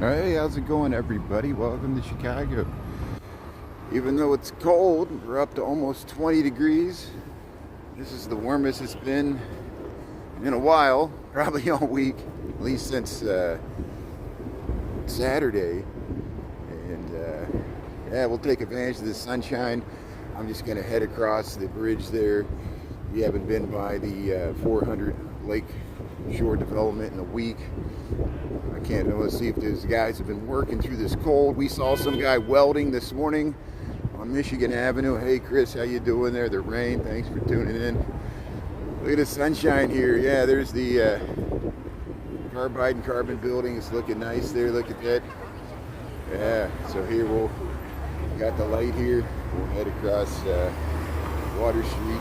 Hey, how's it going, everybody? Welcome to Chicago. Even though it's cold, we're up to almost 20 degrees. This is the warmest it's been in a while, probably all week, at least since Saturday. And yeah, we'll take advantage of the sunshine. I'm just going to head across the bridge there. We haven't been by the 400 Lake Shore development in a week. I can't know. Let's see if those guys have been working through this cold. We saw some guy welding this morning on Michigan Avenue. Hey Chris, how you doing there? The rain, thanks for tuning in. Look at the sunshine here. Yeah, there's the Carbide and Carbon building. It's looking nice there. Look at that. Yeah, so here we'll got the light here. We'll head across Water Street,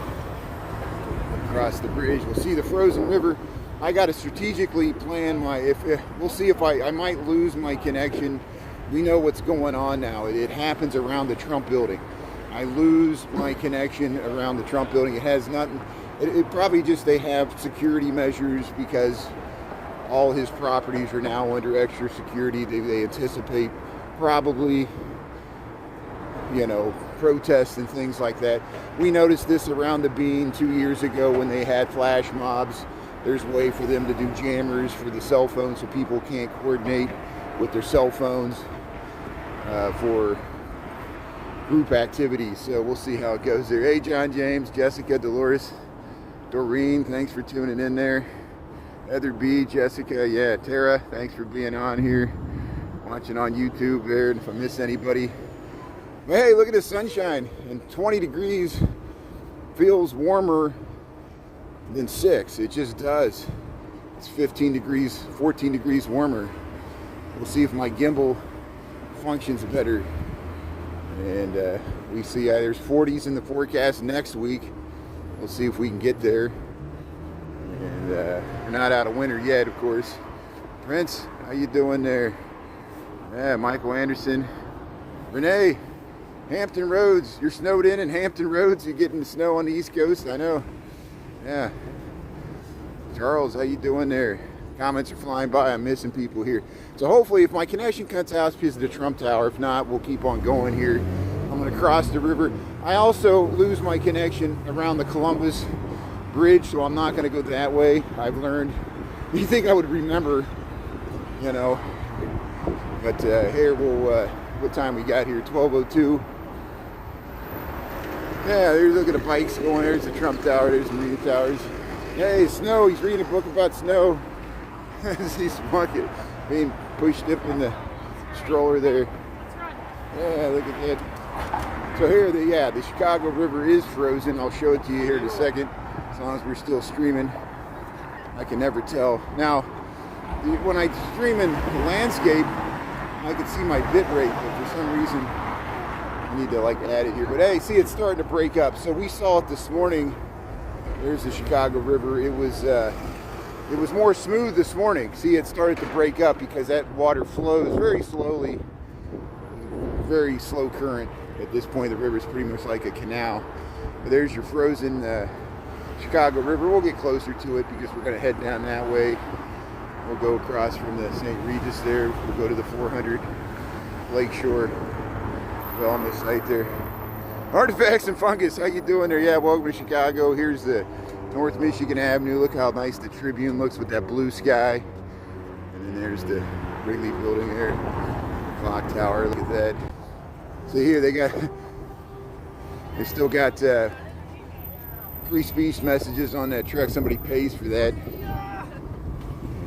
across the bridge. We'll see the frozen river. I got to strategically plan my, we'll see if I might lose my connection. We know what's going on now. It happens around the Trump building. I lose my connection around the Trump building. It has nothing, it probably just they have security measures because all his properties are now under extra security. They anticipate probably, you know, protests and things like that. We noticed this around the Bean 2 years ago when they had flash mobs. There's a way for them to do jammers for the cell phones so people can't coordinate with their cell phones for group activities. So we'll see how it goes there. Hey, John James, Jessica, Dolores, Doreen, thanks for tuning in there. Heather B, Jessica, yeah, Tara, thanks for being on here, watching on YouTube there. And if I miss anybody, but hey, look at the sunshine, and 20 degrees feels warmer than 6. It just does. It's 15 degrees, 14 degrees warmer. We'll see if my gimbal functions better. And we see there's 40s in the forecast next week. We'll see if we can get there. And we're not out of winter yet, of course. Prince, how you doing there? Yeah, Michael Anderson. Renee, Hampton Roads. You're snowed in Hampton Roads. You're getting the snow on the East Coast. I know. Yeah. Charles, how you doing there? Comments are flying by. I'm missing people here. So hopefully if my connection cuts out, it's because of the Trump Tower. If not, we'll keep on going here. I'm going to cross the river. I also lose my connection around the Columbus Bridge, so I'm not going to go that way. I've learned. You think I would remember, you know. But here we'll, what time we got here? 12:02. Yeah, there's, look at the bikes going. There's the Trump Tower. There's the Marina Towers. Hey, snow. He's reading a book about snow. He's being pushed up in the stroller there. Yeah, look at that. So here, the Chicago River is frozen. I'll show it to you here in a second. As long as we're still streaming, I can never tell. Now, when I stream in landscape, I can see my bit rate, but for some reason, I need to add it here. But hey, see, it's starting to break up. So we saw it this morning. There's the Chicago River. It was more smooth this morning. See, it started to break up because that water flows very slowly, very slow current. At this point, the river is pretty much like a canal. But there's your frozen Chicago River. We'll get closer to it because we're going to head down that way. We'll go across from the St. Regis there. We'll go to the 400 Lake Shore development site there. Artifacts and Fungus, how you doing there? Yeah, welcome to Chicago. Here's the North Michigan Avenue. Look how nice the Tribune looks with that blue sky. And then there's the Wrigley building there. Clock tower, look at that. So here they still got free speech messages on that truck. Somebody pays for that.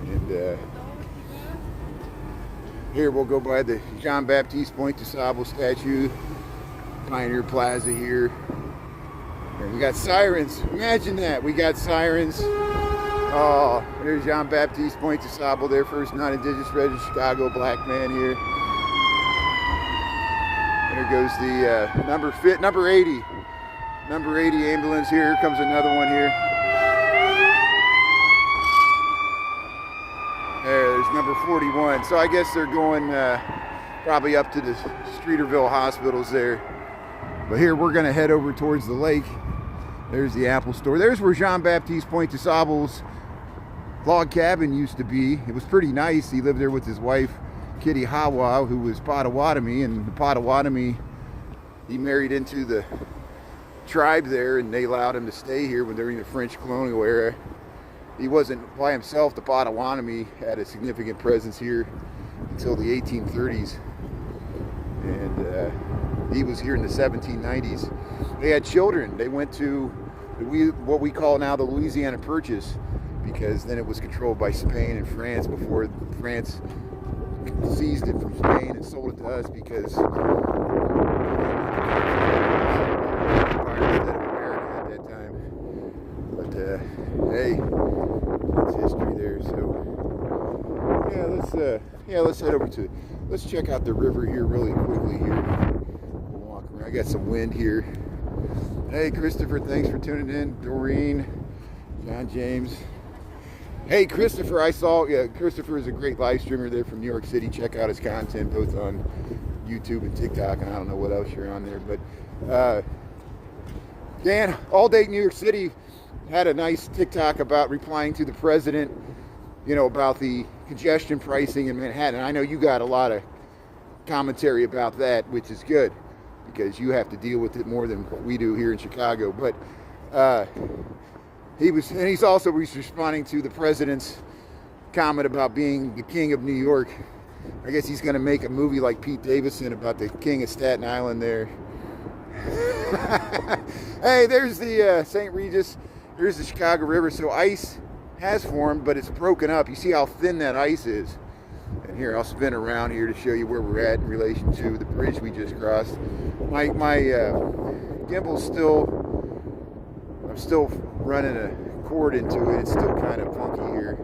And here we'll go by the Jean Baptiste Point de Sable statue. Pioneer Plaza here. And we got sirens. Imagine that. We got sirens. Oh, there's Jean Baptiste Point de Sable there, first non-indigenous resident Chicago black man here. And there goes the number 80. Number 80 ambulance here. Here comes another one here. There's number 41. So I guess they're going probably up to the Streeterville hospitals there. But here we're going to head over towards the lake. There's the Apple store. There's where Jean Baptiste Point de Sable's log cabin used to be. It was pretty nice. He lived there with his wife Kitty Hawa, who was Potawatomi, and the Potawatomi, he married into the tribe there, and they allowed him to stay here when during the French colonial era. He wasn't by himself. The Potawatomi had a significant presence here until the 1830s, and he was here in the 1790s. They had children. They went to what we call now the Louisiana Purchase, because then it was controlled by Spain and France before France seized it from Spain and sold it to us, because hey, it's history there. So let's head over to, let's check out the river here really quickly here. We'll walk around. I got some wind here. Hey Christopher, thanks for tuning in. Doreen, John James. Hey Christopher, I saw, Christopher is a great live streamer there from New York City. Check out his content both on YouTube and TikTok, and I don't know what else you're on there, but Dan, All Day New York City had a nice TikTok about replying to the president, about the congestion pricing in Manhattan. I know you got a lot of commentary about that, which is good, because you have to deal with it more than what we do here in Chicago. But he's also responding to the president's comment about being the king of New York. I guess he's going to make a movie like Pete Davidson about the king of Staten Island there. Hey, there's the St. Regis. Here's the Chicago River. So ice has formed, but it's broken up. You see how thin that ice is. And here, I'll spin around here to show you where we're at in relation to the bridge we just crossed. My gimbal's I'm still running a cord into it. It's still kind of funky here.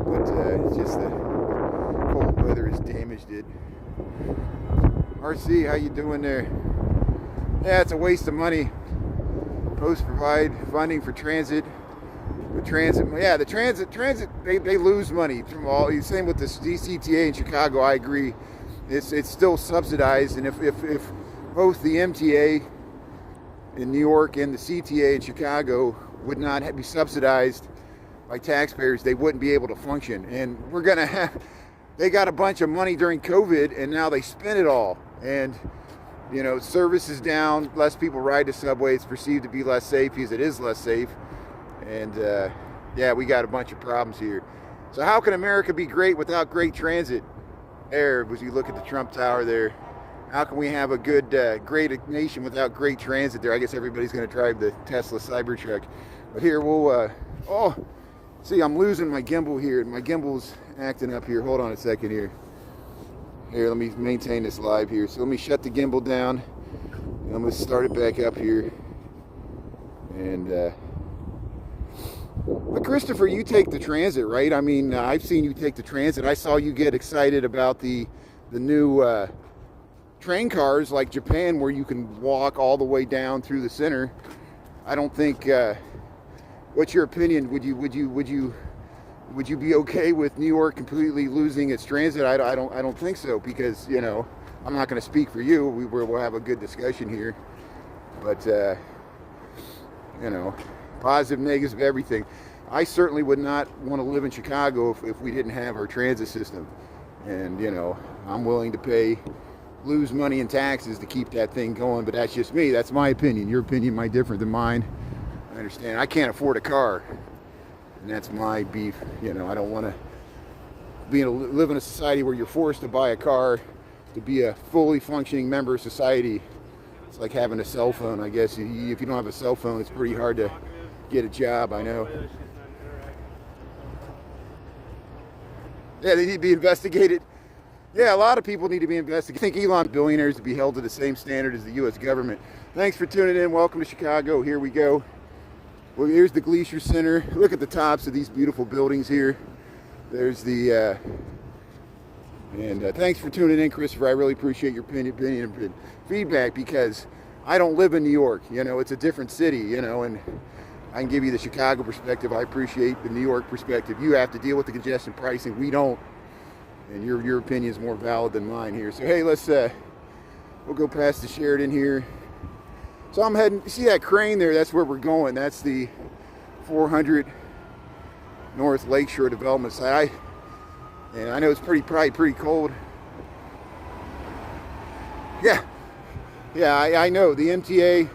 But it's just the cold weather has damaged it. RC, how you doing there? Yeah, it's a waste of money. Post provide funding for transit. With transit, yeah, the transit, they lose money from all. Same with the CTA in Chicago. I agree. It's still subsidized, and if both the MTA in New York and the CTA in Chicago would not be subsidized by taxpayers, they wouldn't be able to function. And we're gonna have. They got a bunch of money during COVID, and now they spent it all. And service is down, less people ride the subway, it's perceived to be less safe because it is less safe, and yeah, we got a bunch of problems here. So how can America be great without great transit? There, as you look at the Trump Tower there, how can we have a good, great nation without great transit there? I guess everybody's going to drive the Tesla Cybertruck. But here, we'll, see, I'm losing my gimbal here, my gimbal's acting up here. Hold on a second here. Here, let me maintain this live here. So let me shut the gimbal down, and I'm going to start it back up here. And, but Christopher, you take the transit, right? I mean, I've seen you take the transit. I saw you get excited about the new train cars like Japan, where you can walk all the way down through the center. I don't think, what's your opinion? Would you be okay with New York completely losing its transit? I don't think so, because I'm not going to speak for you. We'll have a good discussion here, but positive, negative, everything. I certainly would not want to live in Chicago if we didn't have our transit system, and I'm willing to lose money in taxes to keep that thing going. But that's just me. That's my opinion. Your opinion might differ than mine. I understand. I can't afford a car. And that's my beef. I don't want to live in a society where you're forced to buy a car to be a fully functioning member of society. It's like having a cell phone, I guess. If you don't have a cell phone, it's pretty hard to get a job, I know. Yeah, they need to be investigated. Yeah, a lot of people need to be investigated. I think Elon billionaires to be held to the same standard as the U.S. government. Thanks for tuning in. Welcome to Chicago. Here we go. Well, here's the Glacier Center. Look at the tops of these beautiful buildings here. There's the, thanks for tuning in, Christopher. I really appreciate your opinion and feedback, because I don't live in New York. It's a different city, and I can give you the Chicago perspective. I appreciate the New York perspective. You have to deal with the congestion pricing. We don't. And your opinion is more valid than mine here. So, hey, we'll go past the Sheridan here. So I'm heading, you see that crane there? That's where we're going. That's the 400 North Lakeshore Development site. And I know it's probably pretty cold. Yeah, I know the MTA.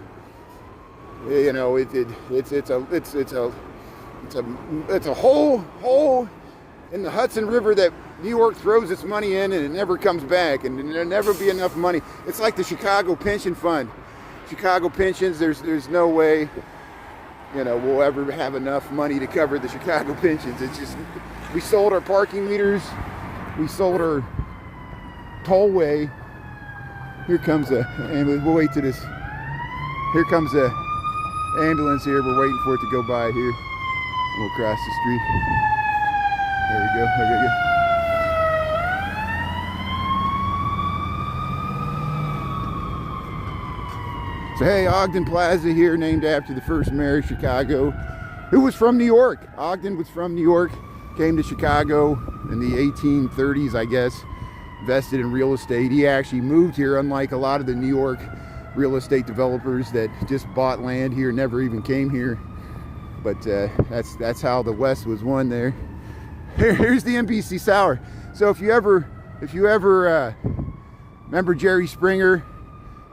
You know, it's a hole in the Hudson River that New York throws its money in, and it never comes back, and there'll never be enough money. It's like the Chicago pension fund. Chicago pensions. There's no way, you know, we'll ever have enough money to cover the Chicago pensions. It's just, we sold our parking meters, we sold our tollway. Here comes a ambulance. We'll wait to this. Here comes a ambulance here. We're waiting for it to go by here. We'll cross the street. There we go. Okay, good. So hey, Ogden Plaza here, named after the first mayor of Chicago, who was from New York. Ogden was from New York, came to Chicago in the 1830s, I guess, invested in real estate. He actually moved here, unlike a lot of the New York real estate developers that just bought land here, never even came here. But that's how the West was won there. Here's the NBC Sour. So if you ever remember Jerry Springer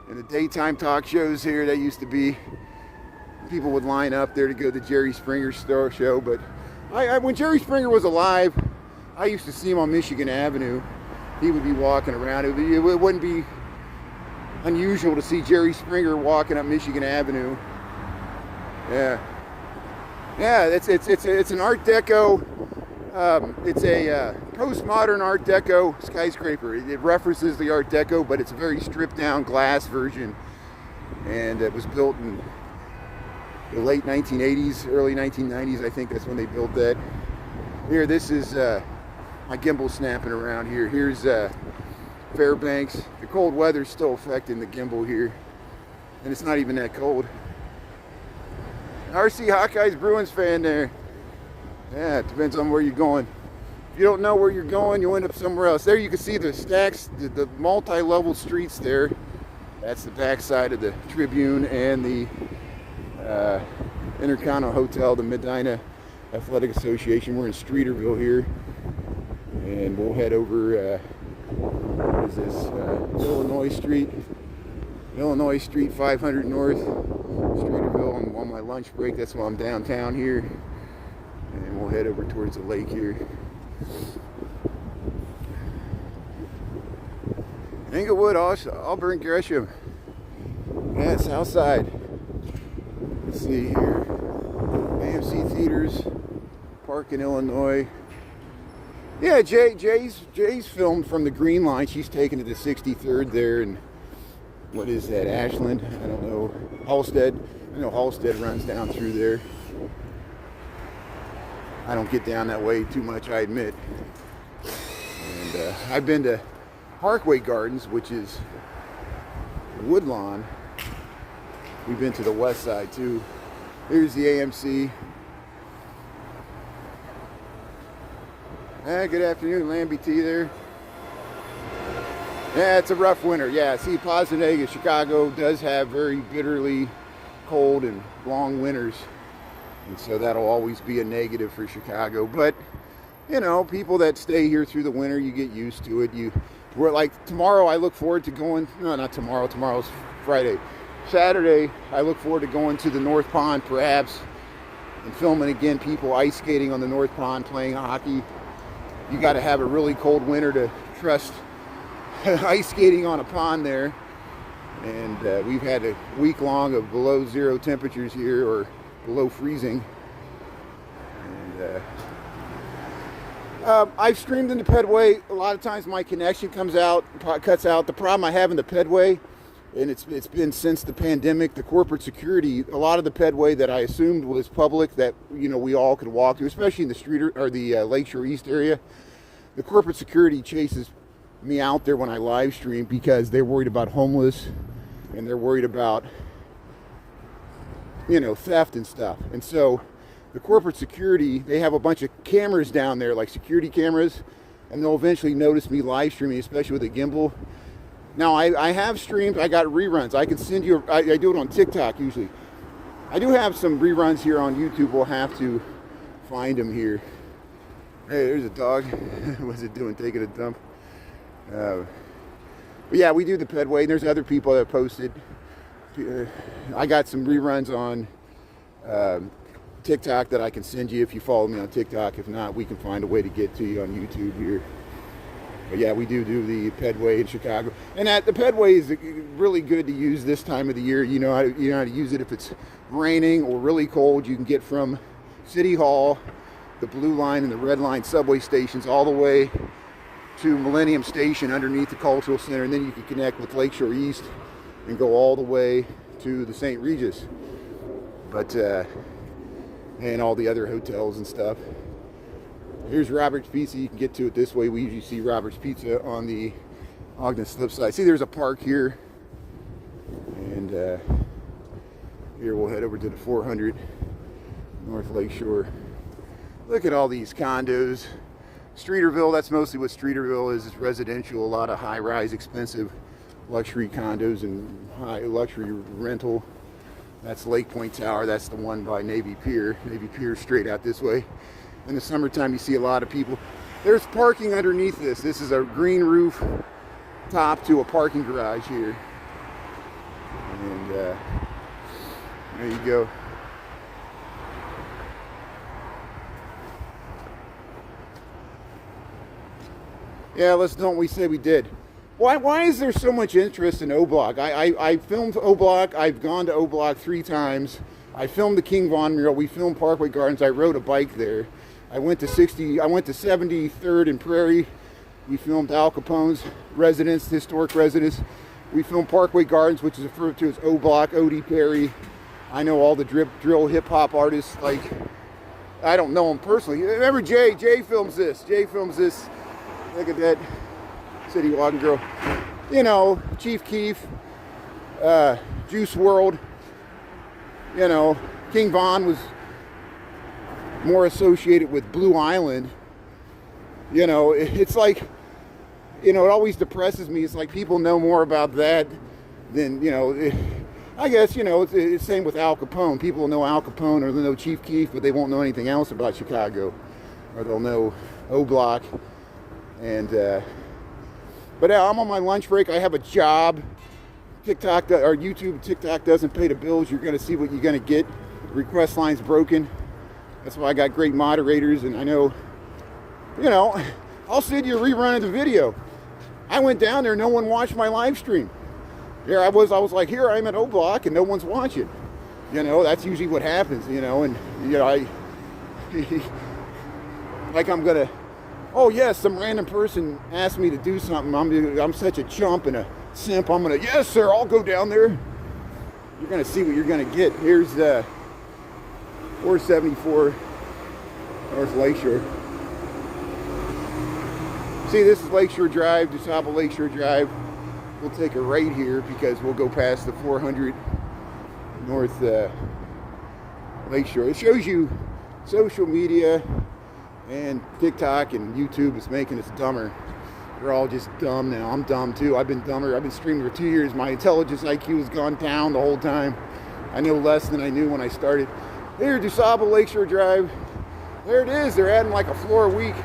and the daytime talk shows here, that used to be, people would line up there to go to Jerry Springer's show. But when Jerry Springer was alive, I used to see him on Michigan Avenue. He would be walking around. It wouldn't be unusual to see Jerry Springer walking up Michigan Avenue. Yeah, it's an Art Deco. It's a postmodern Art Deco skyscraper. It references the Art Deco, but it's a very stripped down glass version. And it was built in the late 1980s, early 1990s. I think that's when they built that. Here, this is my gimbal snapping around here. Here's Fairbanks. The cold weather's still affecting the gimbal here, and it's not even that cold. RC Hawkeyes Bruins fan there. Yeah, it depends on where you're going. If you don't know where you're going, you'll end up somewhere else. There you can see the stacks, the multi-level streets there. That's the backside of the Tribune and the Intercontinental Hotel, the Medina Athletic Association. We're in Streeterville here, and we'll head over, what is this, Illinois Street 500 North, Streeterville. I'm on my lunch break, that's why I'm downtown here. And we'll head over towards the lake here. Englewood, Auburn, Gresham. Yeah, south side. Let's see here. AMC Theaters, Park in Illinois. Yeah, Jay's filmed from the Green Line. She's taken to the 63rd there, and what is that, Ashland? I don't know. Halstead. I know Halstead runs down through there. I don't get down that way too much, I admit. And I've been to Parkway Gardens, which is Woodlawn. We've been to the west side too. Here's the AMC. Good afternoon, Lambie T there. Yeah, it's a rough winter. Yeah, see, Positega, Chicago does have very bitterly cold and long winters. And so that'll always be a negative for Chicago. But, you know, people that stay here through the winter, you get used to it. We're like, tomorrow I look forward to going, no, not tomorrow, tomorrow's Friday. Saturday, I look forward to going to the North Pond, perhaps, and filming again people ice skating on the North Pond, playing hockey. You got to have a really cold winter to trust ice skating on a pond there. And we've had a week long of below zero temperatures here, or below freezing. And I've streamed in the pedway. A lot of times my connection cuts out. The problem I have in the pedway, and it's been since the pandemic, the corporate security, a lot of the pedway that I assumed was public, that, you know, we all could walk to, especially in the the Lakeshore East area. The corporate security chases me out there when I live stream because they're worried about homeless, and they're worried about, you know, theft and stuff. And so the corporate security, they have a bunch of cameras down there, like security cameras, and they'll eventually notice me live streaming, especially with a gimbal. Now, I have streamed, I got reruns. I can send you, I do it on TikTok usually. I do have some reruns here on YouTube. We'll have to find them here. Hey, there's a dog. What's it doing? Taking a dump. But yeah, we do the pedway. There's other people that posted. I got some reruns on TikTok that I can send you if you follow me on TikTok. If not, we can find a way to get to you on YouTube here. But yeah, we do the pedway in Chicago, and the pedway is really good to use this time of the year. You know how to use it if it's raining or really cold. You can get from City Hall, the Blue Line and the Red Line subway stations, all the way to Millennium Station underneath the Cultural Center, and then you can connect with Lakeshore East and go all the way to the St. Regis. But and all the other hotels and stuff. Here's Robert's Pizza. You can get to it this way. We usually see Robert's Pizza on the Ogden Slip side. See, there's a park here. And here we'll head over to the 400 North Lakeshore. Look at all these condos. Streeterville, that's mostly what Streeterville is. It's residential, a lot of high-rise, expensive luxury condos and high luxury rental. That's Lake Point Tower. That's the one by Navy Pier. Navy Pier straight out this way. In the summertime, you see a lot of people. There's parking underneath this. This is a green roof top to a parking garage here. And there you go. Yeah, don't we say we did. Why is there so much interest in O-Block? I filmed O-Block. I've gone to O-Block 3 times. I filmed the King Von mural. We filmed Parkway Gardens. I rode a bike there. I went to 73rd and Prairie. We filmed Al Capone's residence, historic residence. We filmed Parkway Gardens, which is referred to as O-Block, O.D. Perry. I know all the drill hip hop artists. Like, I don't know them personally. Remember Jay? Jay films this. Look at that city walking girl. You know, Chief Keef, Juice WRLD. You know, King Von was more associated with Blue Island. You know, it's like, you know, it always depresses me. It's like people know more about that than, you know, I guess, you know, it's the same with Al Capone. People will know Al Capone or they'll know Chief Keef, but they won't know anything else about Chicago. Or they'll know O-Block. And, but I'm on my lunch break. I have a job. TikTok or YouTube, TikTok doesn't pay the bills. You're going to see what you're going to get. The request line's broken. That's why I got great moderators, and I know, you know, I'll send you a rerun of the video. I went down there, no one watched my live stream. Here I was like, here I am at O-Block, and no one's watching. You know, that's usually what happens, you know, and, you know, like I'm gonna, oh yes, some random person asked me to do something. I'm such a chump and a simp. I'm gonna, yes sir, I'll go down there. You're gonna see what you're gonna get. Here's 474 North Lakeshore. See, this is Lakeshore Drive, DuSable Lakeshore Drive. We'll take a right here because we'll go past the 400 North Lakeshore. It shows you social media and TikTok and YouTube is making us dumber. We're all just dumb now. I'm dumb too. I've been dumber. I've been streaming for 2 years. My intelligence IQ has gone down the whole time. I know less than I knew when I started. Here, DuSable Lakeshore Drive. There it is. They're adding like a floor a week.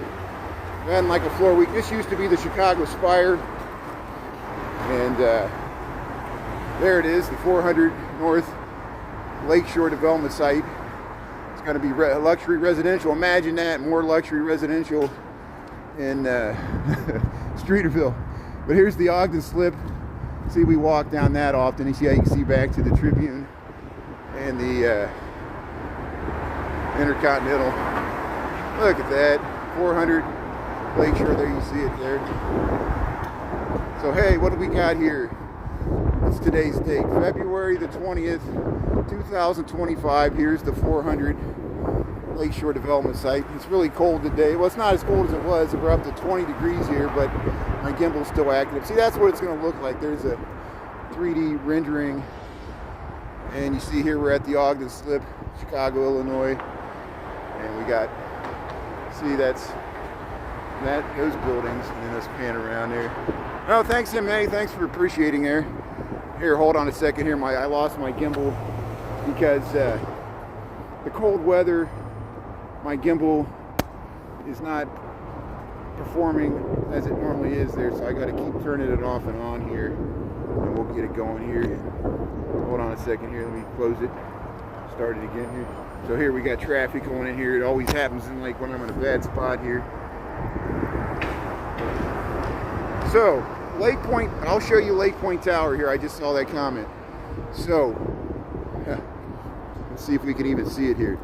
They're adding like a floor a week. This used to be the Chicago Spire. And there it is, the 400 North Lakeshore Development Site. It's going to be luxury residential. Imagine that, more luxury residential in Streeterville. But here's the Ogden Slip. See, we walk down that often. You see how you can see back to the Tribune and the Intercontinental. Look at that, 400 Lakeshore. There you see it there. So hey, what do we got here? What's today's date? February the 20th, 2025. Here's the 400 Lakeshore Development Site. It's really cold today. Well, it's not as cold as it was. We're up to 20 degrees here, but my gimbal's still active. See, that's what it's going to look like. There's a 3D rendering. And you see here we're at the Ogden Slip, Chicago, Illinois. And we got, see, those buildings. And then let's pan around there. Oh, thanks, M.A. Thanks for appreciating there. Here, hold on a second here. I lost my gimbal because the cold weather, my gimbal is not performing as it normally is there, so I got to keep turning it off and on here, and we'll get it going here. Hold on a second here, let me close it, start it again here. So here we got traffic going in here. It always happens in like when I'm in a bad spot here. So Lake Point, I'll show you Lake Point Tower here. I just saw that comment. So let's see if we can even see it here.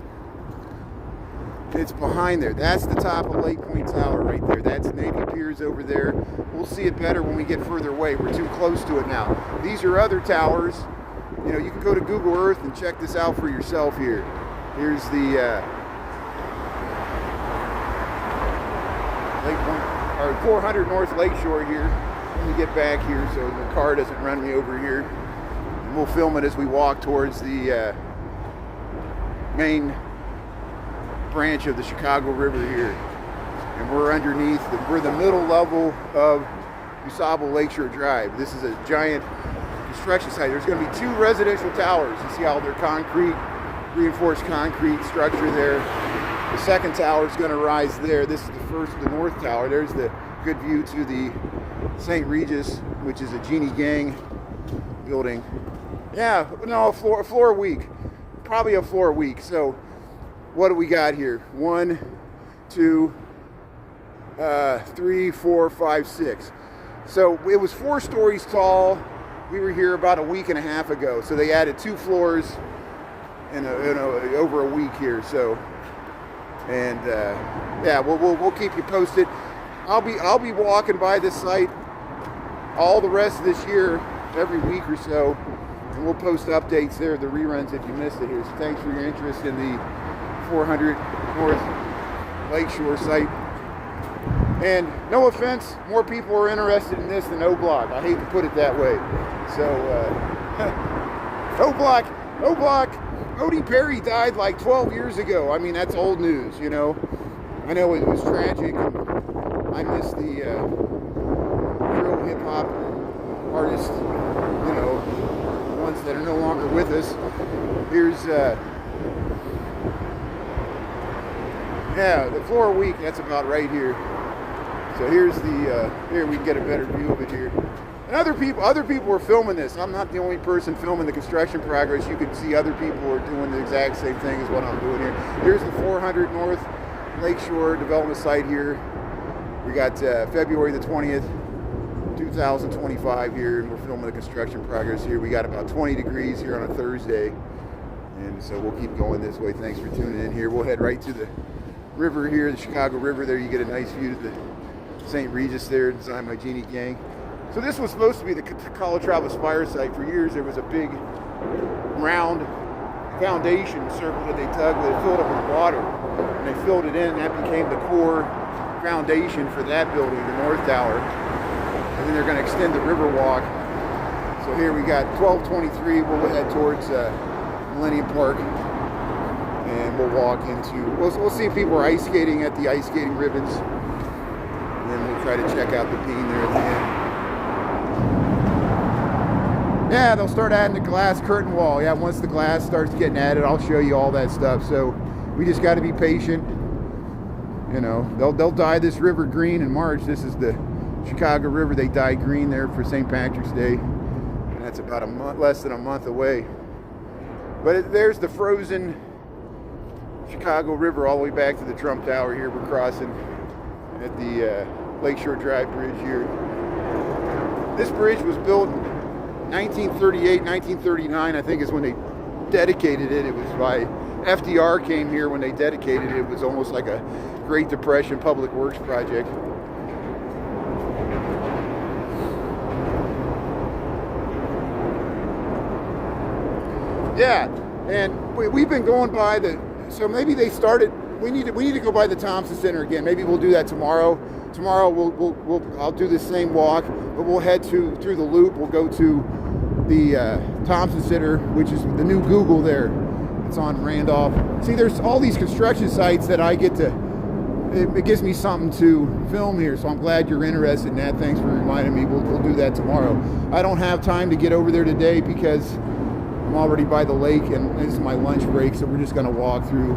It's behind there. That's the top of Lake Point Tower right there. That's Navy Piers over there. We'll see it better when we get further away. We're too close to it now. These are other towers. You know, you can go to Google Earth and check this out for yourself here. Here's the Lake Point, or 400 North Lakeshore here. Let me get back here so the car doesn't run me over here. And we'll film it as we walk towards the main branch of the Chicago River here, and we're underneath we're the middle level of USABO Lakeshore Drive. This is a giant construction site. There's going to be 2 residential towers. You see how they're concrete, reinforced concrete structure there. The second tower is going to rise there. This is the north tower. There's the good view to the St. Regis, which is a Jeannie Gang building. Yeah, no, a floor a week, probably a floor a week. So what do we got here? 1, 2, 3, 4, 5, 6. So it was 4 stories tall. We were here about a week and a half ago. So they added 2 floors in over a week here. So, and yeah, we'll keep you posted. I'll be walking by this site all the rest of this year, every week or so, and we'll post updates there, the reruns if you missed it here. So thanks for your interest in the 400 North Lakeshore site. And no offense, more people are interested in this than O-Block. I hate to put it that way. So, O-Block, Odie Perry died like 12 years ago. I mean, that's old news, you know. I know it was tragic. I miss the real hip-hop artists, you know, the ones that are no longer with us. Here's yeah, the floor a week, that's about right here. So here's the, here we can get a better view of it here. And other people were filming this. I'm not the only person filming the construction progress. You can see other people are doing the exact same thing as what I'm doing here. Here's the 400 North Lakeshore development site here. We got February the 20th, 2025 here, and we're filming the construction progress here. We got about 20 degrees here on a Thursday. And so we'll keep going this way. Thanks for tuning in here. We'll head right to the river here, the Chicago River. There you get a nice view of the St. Regis there, designed by Jeannie Gang. So this was supposed to be the College Travis Fire site. For years there was a big round foundation circle that they dug that it filled up with water. And they filled it in, and that became the core foundation for that building, the North Tower. And then they're going to extend the river walk. So here we got 1223. We'll head towards Millennium Park, and we'll walk into, we'll see if people are ice skating at the ice skating ribbons, and then we'll try to check out the bean there at the end. Yeah, they'll start adding the glass curtain wall. Yeah, once the glass starts getting added, I'll show you all that stuff. So we just got to be patient. You know, they'll dye this river green in March. This is the Chicago River. They dye green there for St. Patrick's Day, and that's about a month, less than a month away. But there's the frozen Chicago River all the way back to the Trump Tower here. We're crossing at the Lakeshore Drive Bridge here. This bridge was built in 1938, 1939, I think is when they dedicated it. It was by FDR came here when they dedicated it. It was almost like a Great Depression public works project. Yeah, and we've been going by the, so maybe they started, we need to go by the Thompson Center again. Maybe we'll do that tomorrow. Tomorrow I'll do the same walk, but we'll head through the loop. We'll go to the Thompson Center, which is the new Google there. It's on Randolph. See, there's all these construction sites that I get to, it gives me something to film here, so I'm glad you're interested in that. Thanks for reminding me. We'll do that tomorrow. I don't have time to get over there today because I'm already by the lake and this is my lunch break, so we're just going to walk through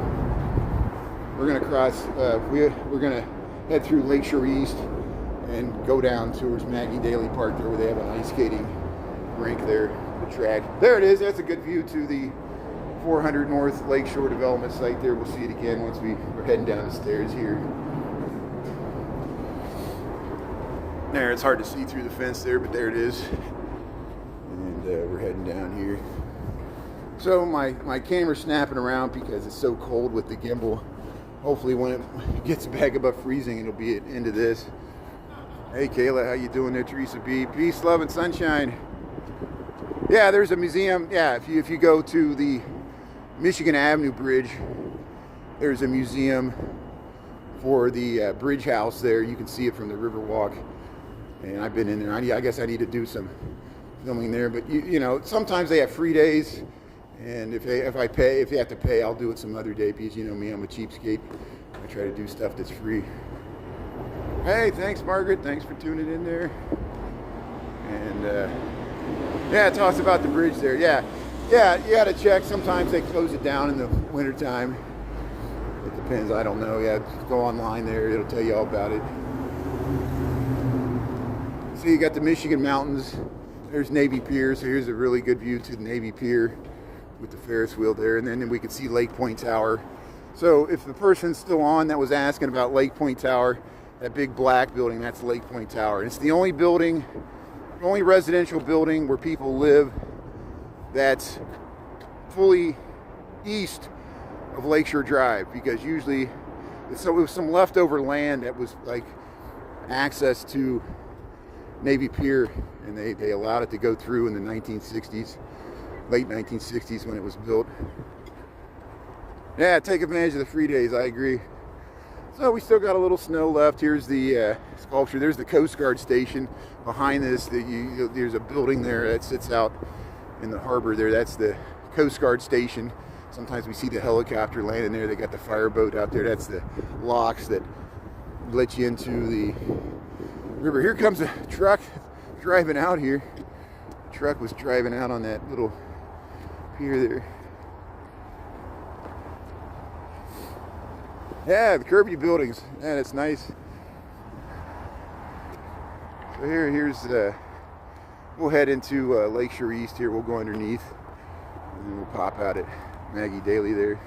we're gonna cross. We're gonna head through Lakeshore East and go down towards Maggie Daley Park there, where they have an ice skating rink there, the track. There it is. That's a good view to the 400 North Lakeshore Development site there. We'll see it again once we're heading down the stairs here. There, it's hard to see through the fence there, but there it is. And we're heading down here. So my camera's snapping around because it's so cold with the gimbal. Hopefully when it gets back above freezing, it'll be into this. Hey Kayla, how you doing there? Teresa B. Peace, love, and sunshine. Yeah, there's a museum. Yeah, if you go to the Michigan Avenue Bridge, there's a museum for the bridge house there. You can see it from the Riverwalk. And I've been in there. I guess I need to do some filming there. But you know, sometimes they have free days. And if you have to pay, I'll do it some other day, because you know me, I'm a cheapskate. I try to do stuff that's free. Hey, thanks Margaret. Thanks for tuning in there. And yeah, it talks about the bridge there. Yeah, you got to check. Sometimes they close it down in the wintertime. It depends. I don't know. Yeah, go online there. It'll tell you all about it. So you got the Michigan Mountains. There's Navy Pier. So here's a really good view to the Navy Pier with the Ferris wheel there. And then we can see Lake Point Tower. So if the person's still on that was asking about Lake Point Tower, that big black building, that's Lake Point Tower. And it's the only building, only residential building where people live that's fully east of Lakeshore Drive, because usually so it was some leftover land that was like access to Navy Pier, and they allowed it to go through in the 1960s, late 1960s when it was built. Yeah, take advantage of the free days, I agree. So we still got a little snow left. Here's the sculpture. There's the Coast Guard station. Behind this, there's a building there that sits out in the harbor there. That's the Coast Guard station. Sometimes we see the helicopter landing there. They got the fireboat out there. That's the locks that let you into the river. Here comes a truck driving out here. The truck was driving out on that little pier there. Yeah, the Kirby buildings. Man, it's nice. So here's we'll head into Lakeshore East here. We'll go underneath, and then we'll pop out at Maggie Daley there.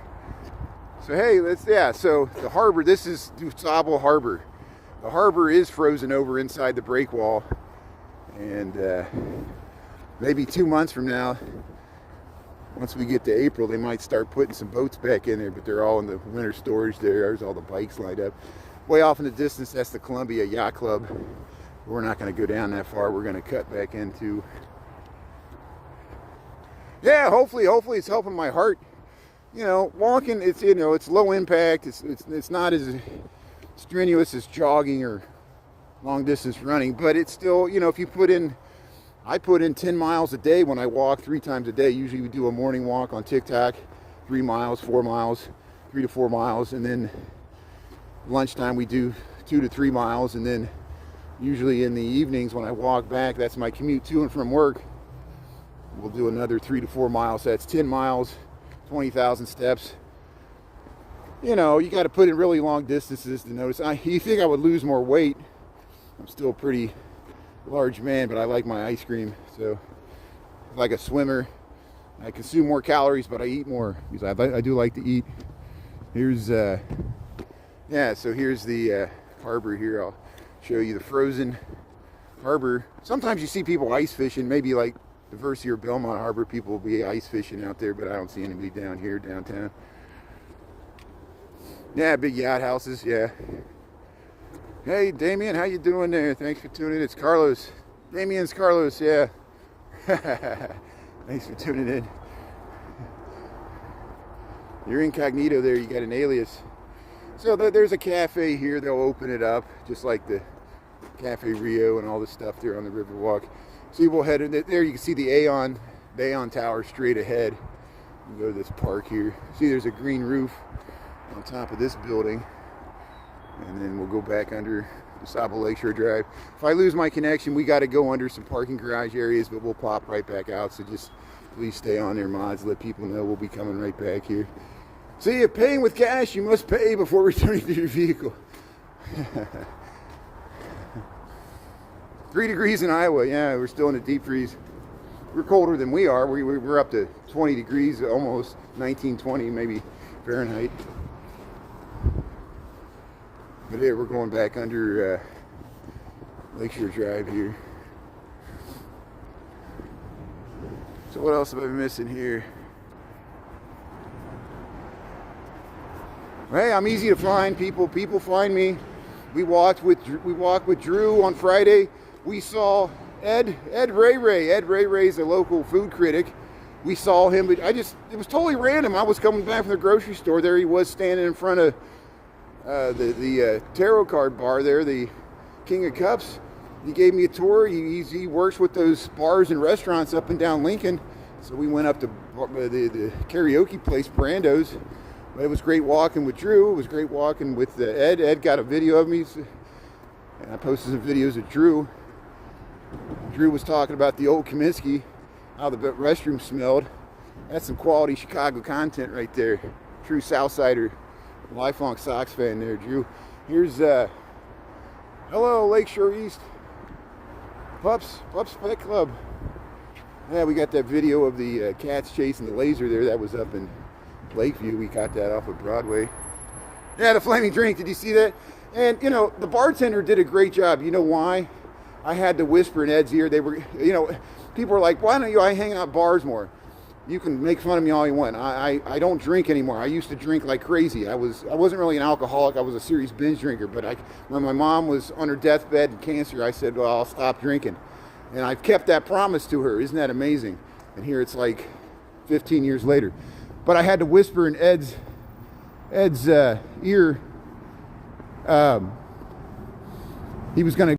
So hey, so the harbor, this is DuSable Harbor. The harbor is frozen over inside the break wall, and maybe 2 months from now, once we get to April, they might start putting some boats back in there, but they're all in the winter storage there. There's all the bikes lined up. Way off in the distance, that's the Columbia Yacht Club. We're not going to go down that far. We're going to cut back into... Yeah, hopefully it's helping my heart. You know, walking, it's low impact. It's not as strenuous as jogging or long distance running, but it's still, you know, if you put in... I put in 10 miles a day when I walk 3 times a day. Usually we do a morning walk on TikTok, 3 miles, 4 miles, 3 to 4 miles. And then lunchtime we do 2 to 3 miles. And then usually in the evenings when I walk back, that's my commute to and from work, we'll do another 3 to 4 miles. So that's 10 miles, 20,000 steps. You know, you got to put in really long distances to notice. You think I would lose more weight. I'm still pretty large man, but I like my ice cream. So like a swimmer, I consume more calories, but I eat more because I do like to eat. Here's so here's the harbor here. I'll show you the frozen harbor. Sometimes you see people ice fishing, maybe like Diversity or Belmont Harbor, people will be ice fishing out there, but I don't see anybody down here downtown. Yeah, big yacht houses. Yeah. Hey, Damien, how you doing there? Thanks for tuning in. It's Carlos. Damien's Carlos, yeah. Thanks for tuning in. You're incognito there. You got an alias. So there's a cafe here. They'll open it up, just like the Cafe Rio and all the stuff there on the Riverwalk. So we'll head in there. You can see the Aon Tower straight ahead. You go to this park here. See, there's a green roof on top of this building. And then we'll go back under DuSable Lakeshore Drive. If I lose my connection, we got to go under some parking garage areas, but we'll pop right back out. So just please stay on there, mods. Let people know we'll be coming right back here. See, if paying with cash, you must pay before returning to your vehicle. 3 degrees in Iowa. Yeah, we're still in a deep freeze. We're colder than we are. We're up to 20 degrees, almost 19, 20 maybe Fahrenheit. But here, we're going back under Lakeshore Drive here. So what else have I been missing here? Hey, I'm easy to find. People find me. We walked with Drew on Friday. We saw Ed Ray Ray. Ed Ray Ray is a local food critic. We saw him, but it was totally random. I was coming back from the grocery store. There he was standing in front of the tarot card bar there, the King of Cups. He gave me a tour. He works with those bars and restaurants up and down Lincoln. So we went up to the karaoke place, Brando's. It was great walking with Drew. It was great walking with Ed. Ed got a video of me, and I posted some videos of Drew. Drew was talking about the old Kaminsky, how the restroom smelled. That's some quality Chicago content right there. True Southsider, lifelong Sox fan there, Drew. Here's, hello, Lakeshore East. Pups Pet Club. Yeah, we got that video of the cats chasing the laser there. That was up in Lakeview. We got that off of Broadway. Yeah, the flaming drink. Did you see that? And, you know, the bartender did a great job. You know why? I had to whisper in Ed's ear. They were, you know, people were like, why don't you hang out at bars more? You can make fun of me all you want. I don't drink anymore. I used to drink like crazy. I wasn't really an alcoholic. I was a serious binge drinker. But when my mom was on her deathbed and cancer, I said, well, I'll stop drinking. And I've kept that promise to her. Isn't that amazing? And here it's like 15 years later. But I had to whisper in Ed's ear. He was going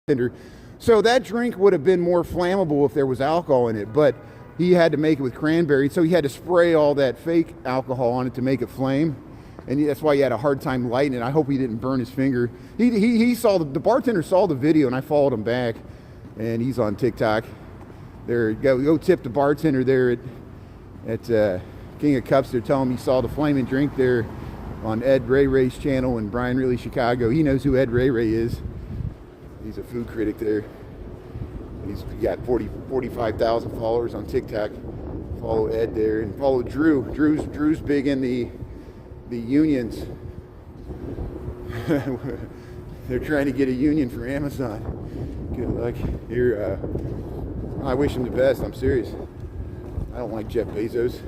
to. So that drink would have been more flammable if there was alcohol in it. But he had to make it with cranberry. So he had to spray all that fake alcohol on it to make it flame. And that's why he had a hard time lighting it. I hope he didn't burn his finger. He saw the bartender saw the video, and I followed him back. And he's on TikTok. There, go tip the bartender there at King of Cups. They're telling him he saw the flaming drink there on Ed Ray Ray's channel in Brian Really Chicago. He knows who Ed Ray Ray is. He's a food critic there. He's got 45,000 followers on TikTok. Follow Ed there and follow Drew. Drew's big in the unions. They're trying to get a union for Amazon. Good luck. Here, I wish him the best. I'm serious. I don't like Jeff Bezos.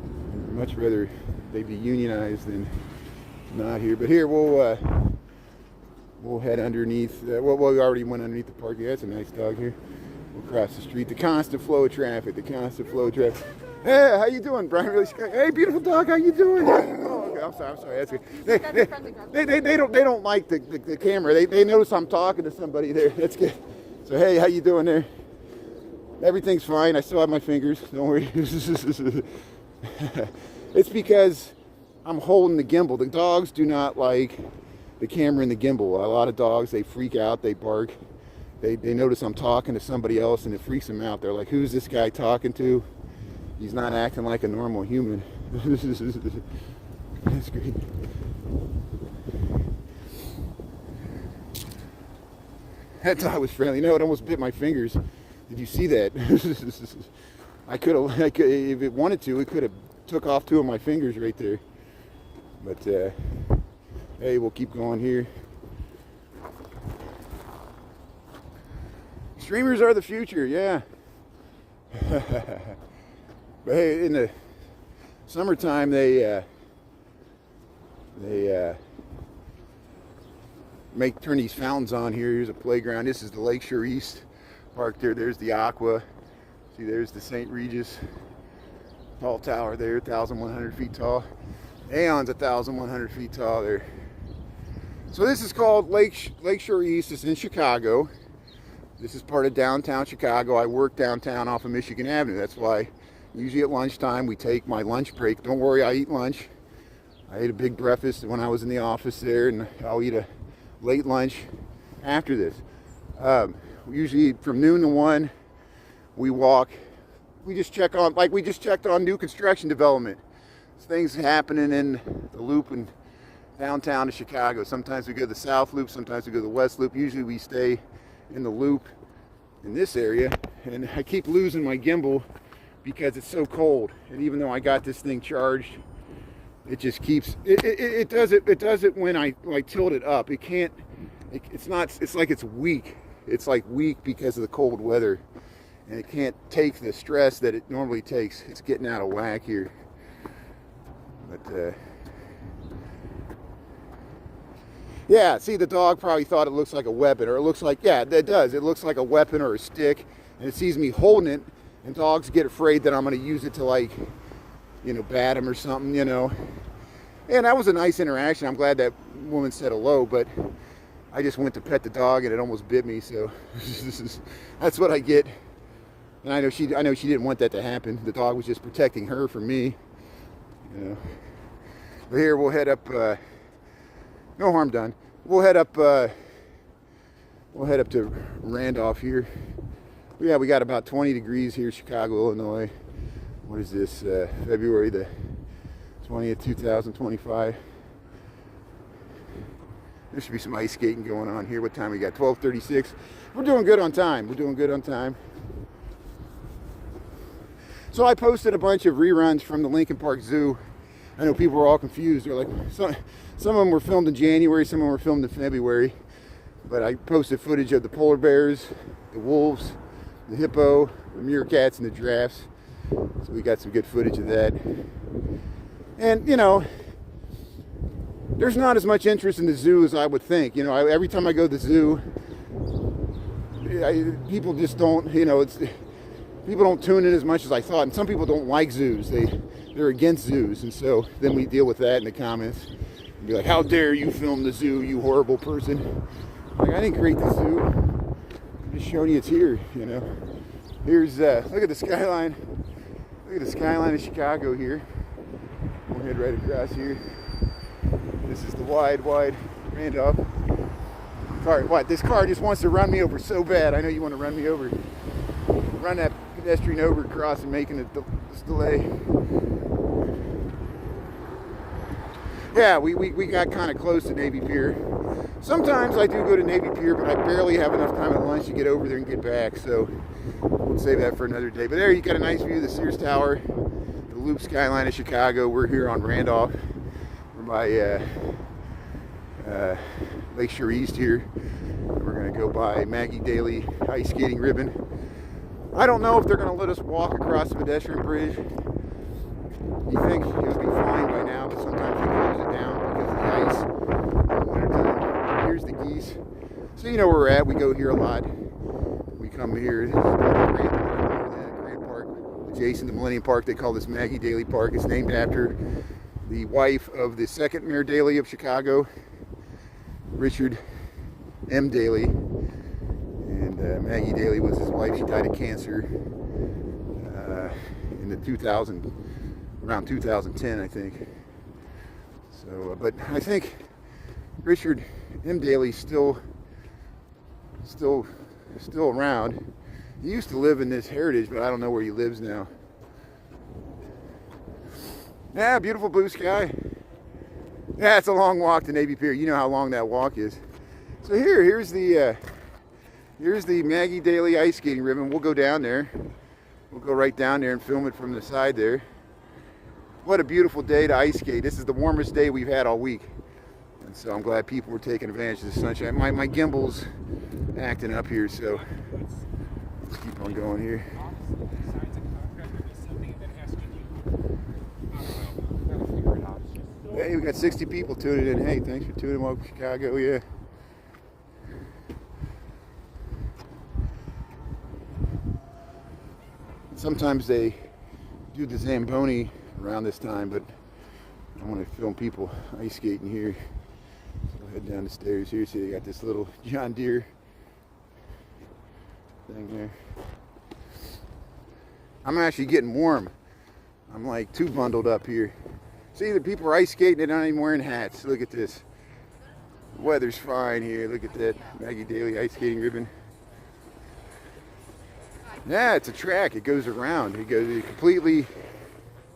I'd much rather they be unionized than not here. But here we'll head underneath. Well, we already went underneath the park. Yeah, that's a nice dog here. We'll cross the street. The constant flow of traffic. Hey, how you doing, Brian? Really? Hey, beautiful dog. How you doing? Oh, okay. I'm sorry. That's good. They don't like the camera. They notice I'm talking to somebody there. That's good. So hey, how you doing there? Everything's fine. I still have my fingers. Don't worry. It's because I'm holding the gimbal. The dogs do not like the camera and the gimbal. A lot of dogs, they freak out. They bark. They notice I'm talking to somebody else, and it freaks them out. They're like, who's this guy talking to? He's not acting like a normal human. That's great. That dog was friendly. You know, it almost bit my fingers. Did you see that? I could have, if it wanted to, it could have took off 2 of my fingers right there. But hey, we'll keep going here. Streamers are the future, yeah. But hey, in the summertime, they turn these fountains on here. Here's a playground. This is the Lakeshore East Park there. There's the Aqua. See, there's the St. Regis tall tower there, 1,100 feet tall. Aeon's 1,100 feet tall there. So this is called Lakeshore East. It's in Chicago. This is part of downtown Chicago. I work downtown off of Michigan Avenue. That's why usually at lunchtime we take my lunch break. Don't worry, I eat lunch. I ate a big breakfast when I was in the office there, and I'll eat a late lunch after this. Usually from noon to 1, we walk. We just check on, like we just checked on new construction development. things happening in the loop in downtown of Chicago. Sometimes we go to the South Loop, sometimes we go to the West Loop. Usually we stay in the loop in this area, and I keep losing my gimbal because it's so cold. And even though I got this thing charged, it just keeps it does it when I like tilt it up. It can't. It's not. It's like it's weak. It's like weak because of the cold weather, and it can't take the stress that it normally takes. It's getting out of whack here. But yeah, see, the dog probably thought it looks like a weapon, or it looks like, yeah, it does. It looks like a weapon or a stick, and it sees me holding it, and dogs get afraid that I'm going to use it to, like, you know, bat him or something, you know. And that was a nice interaction. I'm glad that woman said hello, but I just went to pet the dog, and it almost bit me, so that's what I get. And I know she didn't want that to happen. The dog was just protecting her from me, you know. But here, we'll head up, no harm done. We'll head up to Randolph here. Yeah, we got about 20 degrees here, Chicago, Illinois. What is this? February the 20th, 2025. There should be some ice skating going on here. What time we got? 12:36. We're doing good on time. We're doing good on time. So I posted a bunch of reruns from the Lincoln Park Zoo. I know people were all confused. They're like, some of them were filmed in January, some of them were filmed in February. But I posted footage of the polar bears, the wolves, the hippo, the meerkats, and the giraffes. So we got some good footage of that. And, you know, there's not as much interest in the zoo as I would think. You know, every time I go to the zoo, people just don't, you know, people don't tune in as much as I thought. And some people don't like zoos. They're against zoos. And so then we deal with that in the comments. And be like, how dare you film the zoo, you horrible person. Like, I didn't create the zoo. I'm just showing you it's here, you know. Here's, look at the skyline. Look at the skyline of Chicago here. We'll head right across here. This is the wide Randolph. This car just wants to run me over so bad. I know you want to run me over. Run that pedestrian over crossing, making this delay. Yeah, we got kind of close to Navy Pier. Sometimes I do go to Navy Pier, but I barely have enough time at lunch to get over there and get back, so we'll save that for another day. But there you got a nice view of the Sears Tower, the Loop skyline of Chicago. We're here on Randolph. We're by Lakeshore East here. We're going to go by Maggie Daley ice skating ribbon. I don't know if they're going to let us walk across the pedestrian bridge. You think it would be fine by now, but sometimes they close it down because of the ice in the wintertime. Here's the geese. So you know where we're at. We go here a lot. We come here. This is Grant Park, adjacent to Millennium Park. They call this Maggie Daley Park. It's named after the wife of the second Mayor Daley of Chicago, Richard M. Daley. And Maggie Daley was his wife. She died of cancer in the around 2010, I think. So, but I think Richard M. Daley's still around. He used to live in this heritage, but I don't know where he lives now. Yeah, beautiful blue sky. Yeah, it's a long walk to Navy Pier. You know how long that walk is. So here's the Maggie Daley ice skating ribbon. We'll go down there. We'll go right down there and film it from the side there. What a beautiful day to ice skate. This is the warmest day we've had all week. And so I'm glad people were taking advantage of the sunshine. My gimbal's acting up here, so let's keep on going here. Hey, we got 60 people tuning in. Hey, thanks for tuning in up Chicago, yeah. Sometimes they do the Zamboni around this time, but I want to film people ice skating here. So I'll head down the stairs here. See, they got this little John Deere thing there. I'm actually getting warm. I'm like too bundled up here. See, the people are ice skating, they're not even wearing hats. Look at this. The weather's fine here. Look at that Maggie Daley ice skating ribbon. Yeah, it's a track. It goes around. It goes completely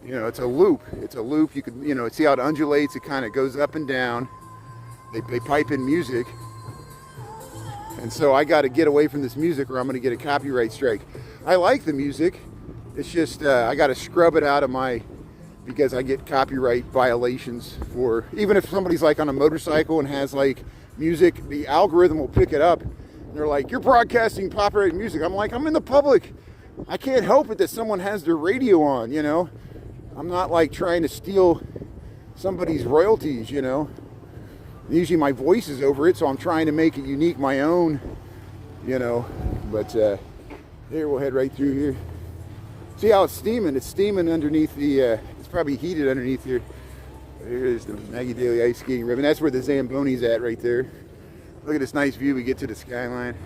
You know, it's a loop. It's a loop. You can, you know, see how it undulates. It kind of goes up and down. They pipe in music. And so I got to get away from this music or I'm going to get a copyright strike. I like the music. It's just I got to scrub it out of my, because I get copyright violations for, even if somebody's like on a motorcycle and has like music, the algorithm will pick it up. And they're like, you're broadcasting copyrighted music. I'm like, I'm in the public. I can't help it that someone has their radio on, you know. I'm not like trying to steal somebody's royalties, you know. Usually my voice is over it, so I'm trying to make it unique, my own, you know. But here, we'll head right through here. See how it's steaming? It's steaming underneath the, it's probably heated underneath here. Here's the Maggie Daley ice skating ribbon. That's where the Zamboni's at right there. Look at this nice view. We get to the skyline.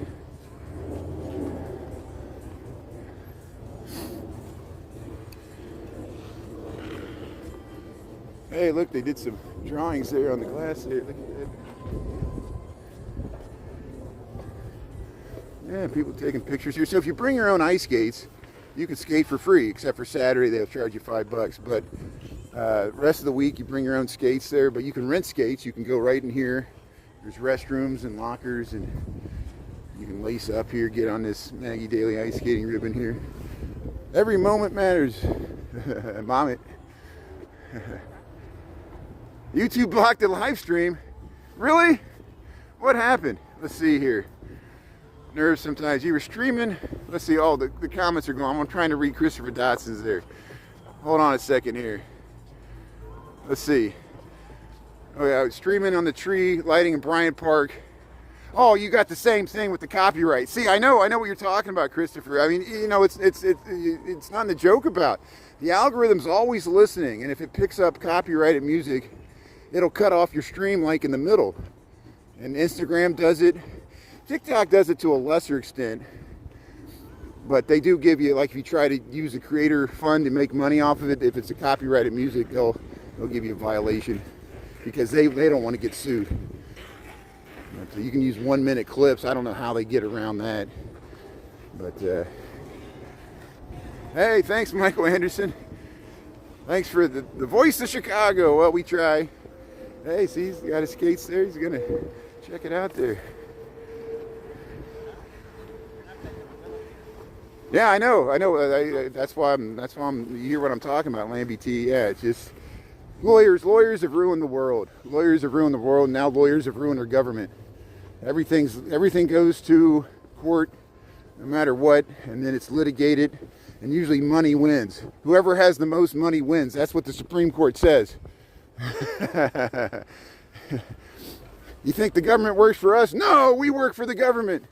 Hey, look, they did some drawings there on the glass there. Look at that. Yeah, people taking pictures here. So if you bring your own ice skates, you can skate for free, except for Saturday, they'll charge you $5. But rest of the week, you bring your own skates there, but you can rent skates. You can go right in here. There's restrooms and lockers, and you can lace up here, get on this Maggie Daley ice skating ribbon here. Every moment matters. Mom it. YouTube blocked the live stream. Really? What happened? Let's see here. Nerves sometimes. You were streaming. Let's see. Oh, the comments are going. I'm trying to read Christopher Dotson's there. Hold on a second here. Let's see. Oh yeah, I was streaming on the tree lighting in Bryant Park. Oh, you got the same thing with the copyright. See, I know what you're talking about, Christopher. I mean, you know, it's nothing to joke about. The algorithm's always listening, and if it picks up copyrighted music, it'll cut off your stream like in the middle. And Instagram does it. TikTok does it to a lesser extent. But they do give you, like if you try to use a creator fund to make money off of it, if it's a copyrighted music, they'll give you a violation because they don't want to get sued. So you can use 1 minute clips. I don't know how they get around that. But hey, thanks Michael Anderson. Thanks for the voice of Chicago. Well, we try. Hey, see, he's got his skates there. He's gonna check it out there. Yeah, I know. That's why I'm. You hear what I'm talking about, Lambie T. Yeah, it's just lawyers have ruined the world. Lawyers have ruined the world. Now lawyers have ruined our government. Everything goes to court, no matter what, and then it's litigated, and usually money wins. Whoever has the most money wins. That's what the Supreme Court says. You think the government works for us? No, we work for the government.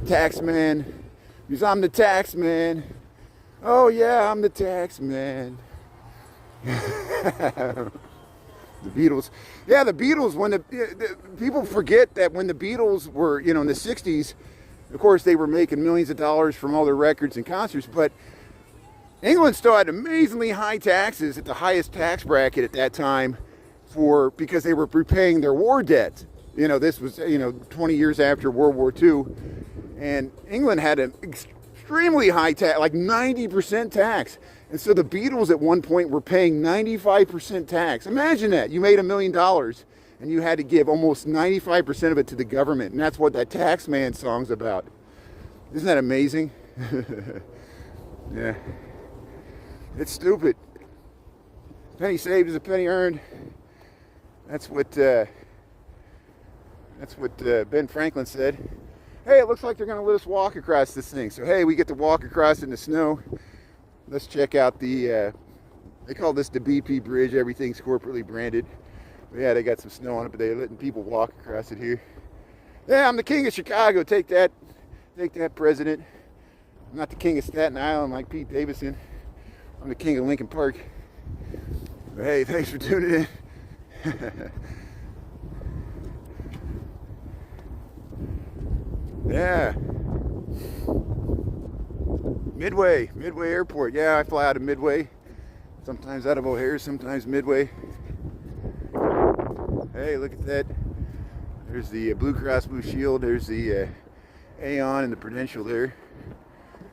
Tax man, because I'm the tax man. Oh yeah, I'm the tax man. The Beatles. Yeah, the Beatles, when the people forget that when the Beatles were, you know, in the 60s, of course they were making millions of dollars from all their records and concerts, but England still had amazingly high taxes, at the highest tax bracket at that time, because they were repaying their war debt. You know, this was, 20 years after World War II, and England had an extremely high tax, like 90% tax. And so the Beatles at one point were paying 95% tax. Imagine that. You made $1 million and you had to give almost 95% of it to the government. And that's what that Tax Man song's about. Isn't that amazing? Yeah. It's stupid. Penny saved is a penny earned. That's what Ben Franklin said. Hey, it looks like they're going to let us walk across this thing. So, hey, we get to walk across in the snow. Let's check out the, they call this the BP Bridge. Everything's corporately branded. But yeah, they got some snow on it, but they're letting people walk across it here. Yeah, I'm the king of Chicago. Take that, president. I'm not the king of Staten Island like Pete Davidson. I'm the king of Lincoln Park. But hey, thanks for tuning in. Yeah. Midway Airport. Yeah, I fly out of Midway. Sometimes out of O'Hare, sometimes Midway. Hey, look at that. There's the Blue Cross Blue Shield. There's the Aon and the Prudential there.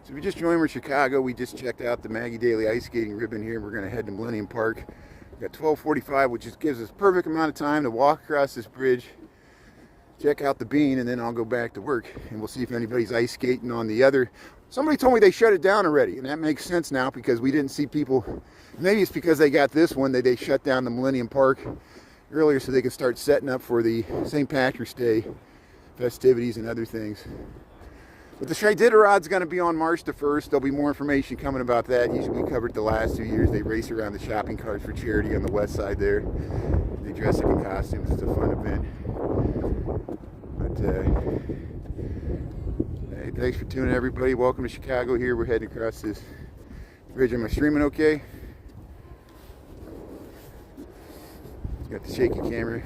So we just joined, we're in Chicago. We just checked out the Maggie Daley ice skating ribbon here. We're going to head to Millennium Park. We got 12:45, which just gives us perfect amount of time to walk across this bridge, check out the bean, and then I'll go back to work. And we'll see if anybody's ice skating on the other. Somebody told me they shut it down already, and that makes sense now because we didn't see people. Maybe it's because they got this one, they shut down the Millennium Park earlier so they could start setting up for the St. Patrick's Day festivities and other things. But the Streeterovil's going to be on March the 1st. There'll be more information coming about that. Usually we covered the last 2 years. They race around the shopping carts for charity on the west side there. They dress up in costumes. It's a fun event. But hey, thanks for tuning in, everybody. Welcome to Chicago here. We're heading across this bridge. Am I streaming okay? Got the shaky camera.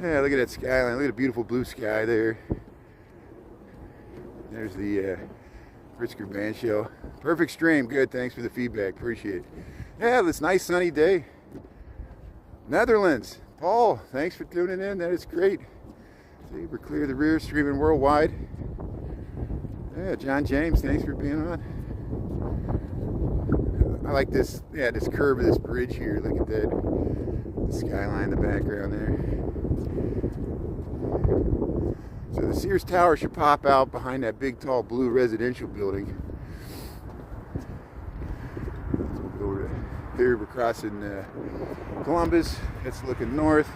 Yeah, look at that skyline. Look at the beautiful blue sky there. There's the Pritzker band show. Perfect stream. Good. Thanks for the feedback. Appreciate it. Yeah, this nice sunny day. Netherlands. Paul, thanks for tuning in. That is great. See, we're clear of the rear, streaming worldwide. Yeah, John James, thanks for being on. I like this, yeah, this curve of this bridge here. Look at that. The skyline in the background there. So the Sears Tower should pop out behind that big, tall, blue residential building. So we'll go over to here. We're crossing Columbus. That's looking north.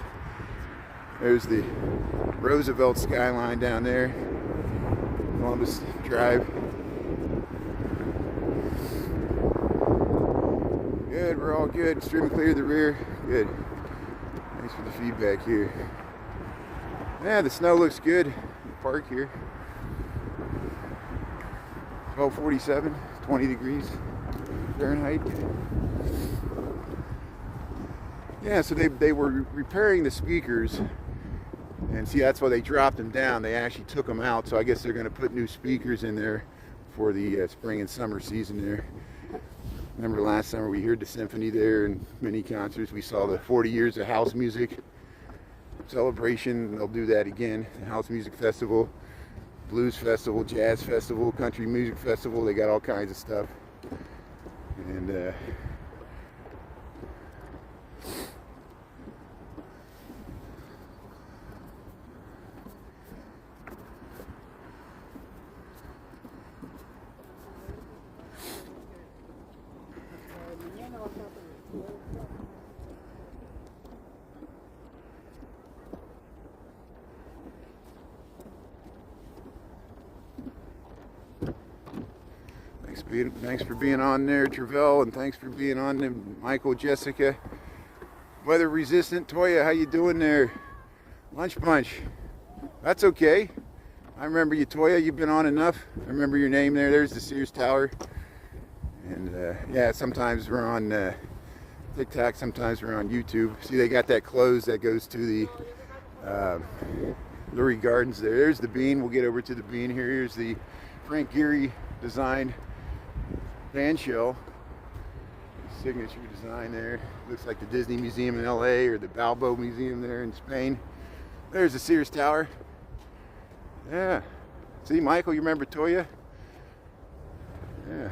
There's the Roosevelt skyline down there. Columbus Drive. Good, we're all good. Streaming clear of the rear. Good. Thanks for the feedback here. Yeah, the snow looks good in the park here. 12:47, 20 degrees Fahrenheit. Yeah, so they were repairing the speakers. And see, that's why they dropped them down. They actually took them out. So I guess they're going to put new speakers in there for the spring and summer season there. Remember last summer we heard the symphony there and many concerts. We saw the 40 years of house music celebration. They'll do that again. The House Music Festival, Blues Festival, Jazz Festival, Country Music Festival. They got all kinds of stuff. And thanks for being on there, Travell, and thanks for being on there, Michael, Jessica. Weather resistant, Toya, how you doing there? Lunch Punch. That's okay. I remember you, Toya. You've been on enough. I remember your name there. There's the Sears Tower. And yeah, sometimes we're on TikTok, sometimes we're on YouTube. See, they got that close that goes to the Lurie Gardens there. There's the bean. We'll get over to the bean here. Here's the Frank Gehry designed band shell. Signature design there. Looks like the Disney Museum in LA or the Balbo Museum there in Spain. There's the Sears Tower. Yeah. See, Michael, you remember Toya? Yeah.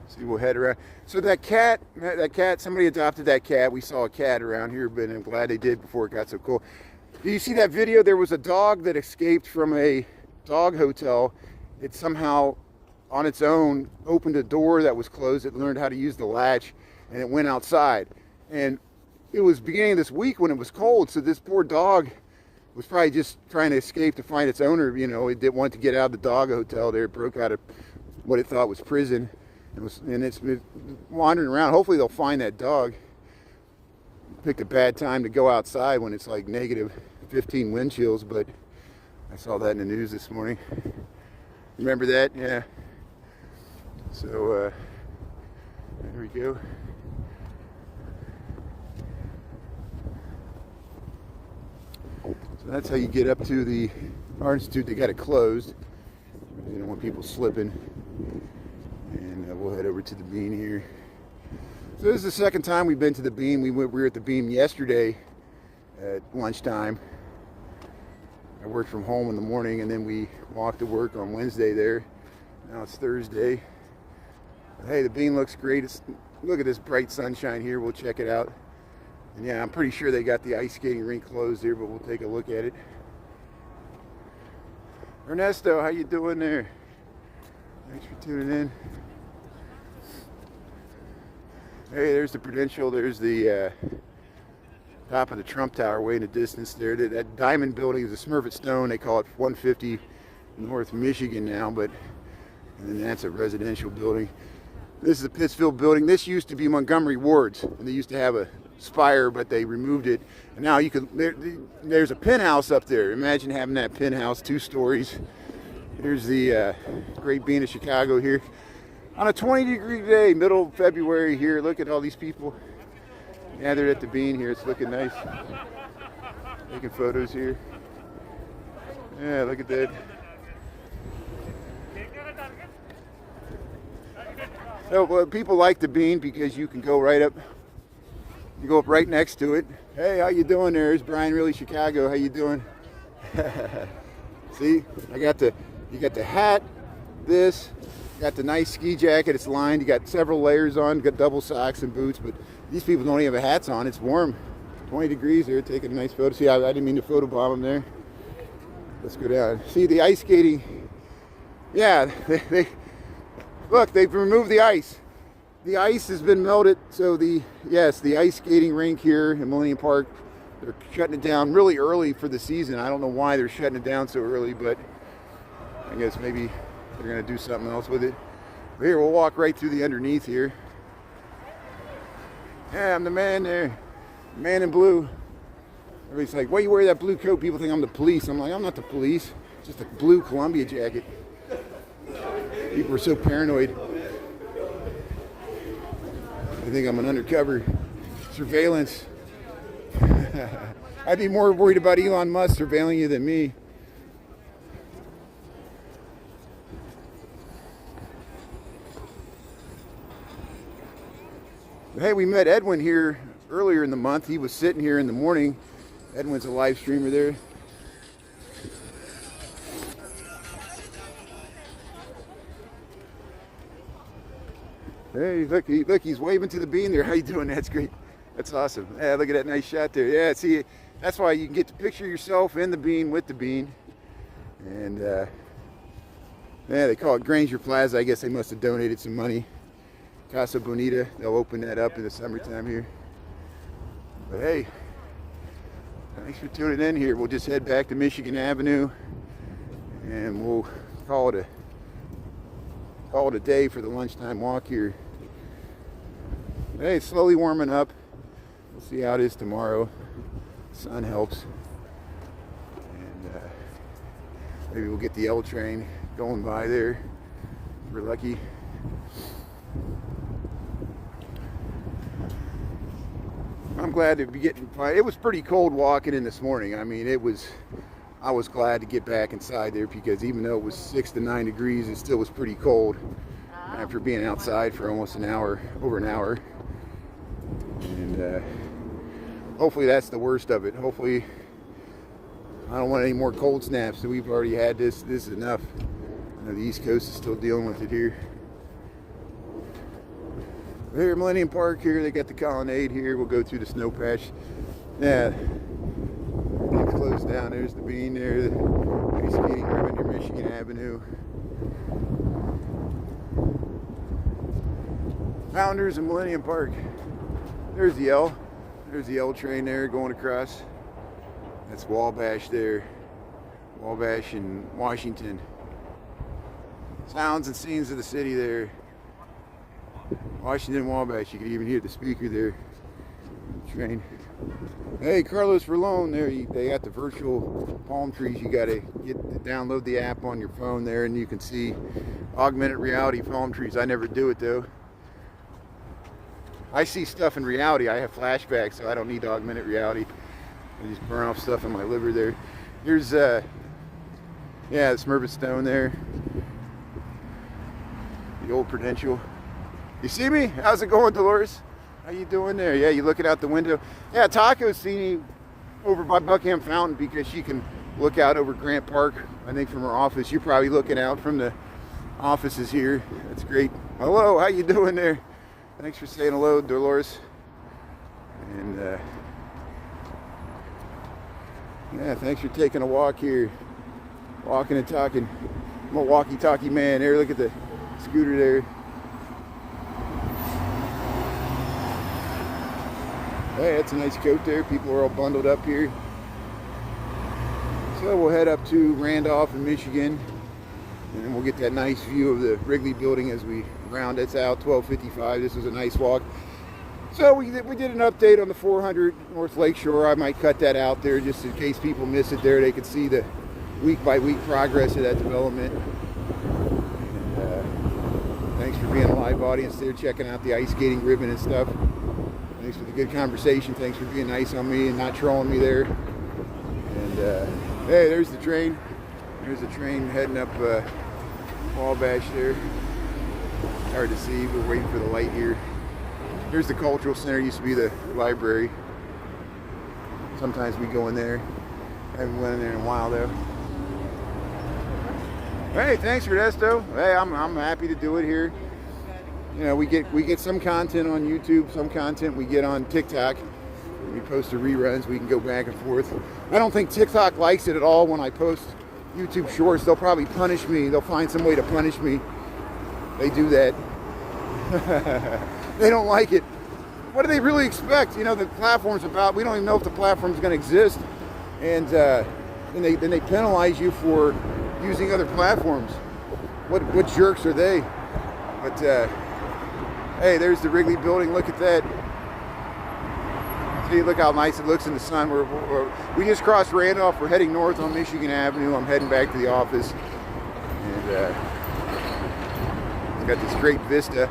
See, we'll head around. So that cat, somebody adopted that cat. We saw a cat around here, but I'm glad they did before it got so cold. Do you see that video? There was a dog that escaped from a dog hotel. It somehow, on its own, opened a door that was closed. It learned how to use the latch, and it went outside. And it was beginning of this week when it was cold, so this poor dog was probably just trying to escape to find its owner. You know, it didn't want to get out of the dog hotel there. It broke out of what it thought was prison. And it's been wandering around. Hopefully they'll find that dog. Picked a bad time to go outside when it's like negative 15 wind chills, but I saw that in the news this morning. Remember that? Yeah. So there we go. So that's how you get up to the Art Institute. They got it closed. They don't want people slipping. And we'll head over to the bean here. So this is the second time we've been to the Beam. We were at the Beam yesterday at lunchtime. I worked from home in the morning, and then we walked to work on Wednesday there. Now it's Thursday. But hey, the Beam looks great. Look at this bright sunshine here. We'll check it out. And yeah, I'm pretty sure they got the ice skating rink closed here, but we'll take a look at it. Ernesto, how you doing there? Thanks for tuning in. Hey, there's the Prudential. There's the top of the Trump Tower way in the distance there. That diamond building is a Smurfit Stone. They call it 150 North Michigan now, but and then that's a residential building. This is the Pittsfield building. This used to be Montgomery Ward's, and they used to have a spire, but they removed it. And now you can. There's a penthouse up there. Imagine having that penthouse, 2 stories. Here's the Great Bean of Chicago here. On a 20-degree day, middle of February here. Look at all these people gathered at the Bean here. It's looking nice. Taking photos here. Yeah, look at that. So well, people like the Bean because you can go right up. You go up right next to it. Hey, how you doing there? There's Brian Really Chicago. How you doing? See, you got the hat, this, got the nice ski jacket. It's lined. You got several layers on. You got double socks and boots, but these people don't even have hats on. It's warm. 20 degrees here. Taking a nice photo. See, I didn't mean to photobomb them there. Let's go down. See the ice skating. Yeah, look. They've removed the ice. The ice has been melted. So the ice skating rink here in Millennium Park, they're shutting it down really early for the season. I don't know why they're shutting it down so early, but I guess maybe they're going to do something else with it. But here, we'll walk right through the underneath here. Yeah, I'm the man there. Man in blue. Everybody's like, why you wear that blue coat? People think I'm the police. I'm like, I'm not the police. It's just a blue Columbia jacket. People are so paranoid. I think I'm an undercover surveillance. I'd be more worried about Elon Musk surveilling you than me. Hey, we met Edwin here earlier in the month. He was sitting here in the morning. Edwin's a live streamer there. Hey, look, he's waving to the Bean there. How you doing? That's great. That's awesome. Yeah, look at that nice shot there. Yeah, see, that's why you can get to picture yourself in the Bean with the Bean. And yeah, they call it Granger Plaza. I guess they must have donated some money. Casa Bonita, they'll open that up in the summertime here. But hey, thanks for tuning in here. We'll just head back to Michigan Avenue and we'll call it a day for the lunchtime walk here. Hey, it's slowly warming up. We'll see how it is tomorrow. Sun helps. And maybe we'll get the L train going by there. If we're lucky. I'm glad to be getting. It was pretty cold walking in this morning. I mean, I was glad to get back inside there because even though it was 6 to 9 degrees, it still was pretty cold after being outside for almost an hour, over an hour. And hopefully that's the worst of it. Hopefully I don't want any more cold snaps. So we've already had this. This is enough. I know the East Coast is still dealing with it here. Here, Millennium Park here, they got the colonnade here. We'll go through the snow patch. Yeah, it's closed down. There's the Bean there, the ice skating rink near Michigan Avenue. Founders of Millennium Park. There's the L. There's the L train there going across. That's Wabash there. Wabash in Washington. Sounds and scenes of the city there. Washington Wabash, you can even hear the speaker there. Train. Hey, Carlos Verlone there. They got the virtual palm trees. You got to download the app on your phone there, and you can see augmented reality palm trees. I never do it though. I see stuff in reality. I have flashbacks, so I don't need augmented reality. I just burn off stuff in my liver there. Here's the Smurfit Stone there. The old Prudential. You see me? How's it going, Dolores? How you doing there? Yeah, you looking out the window? Yeah, Taco's seen you over by Buckham Fountain because she can look out over Grant Park, I think, from her office. You're probably looking out from the offices here. That's great. Hello, how you doing there? Thanks for saying hello, Dolores. And yeah, thanks for taking a walk here. Walking and talking. I'm a walkie-talkie man. There, look at the scooter there. Hey, that's a nice coat there. People are all bundled up here. So we'll head up to Randolph in Michigan, and then we'll get that nice view of the Wrigley building as we round us out. 12:55. This was a nice walk. So we did an update on the 400 North Lakeshore. I might cut that out there just in case people miss it there. They could see the week-by-week progress of that development. And thanks for being a live audience there, checking out the ice skating ribbon and stuff. Thanks for the good conversation. Thanks for being nice on me and not trolling me there. And hey, there's the train. There's the train heading up Wabash there. Hard to see. We're waiting for the light here. Here's the cultural center. Used to be the library. Sometimes we go in there. Haven't went in there in a while though. Hey, thanks Ernesto. Hey, I'm happy to do it here. You know, we get some content on YouTube, some content we get on TikTok. We post the reruns. We can go back and forth. I don't think TikTok likes it at all when I post YouTube shorts. They'll probably punish me. They'll find some way to punish me. They do that. They don't like it. What do they really expect? You know, the platform's about. We don't even know if the platform's going to exist, and then they penalize you for using other platforms. What jerks are they? But hey, there's the Wrigley building. Look at that. See, look how nice it looks in the sun. We just crossed Randolph. We're heading north on Michigan Avenue. I'm heading back to the office, and got this great vista.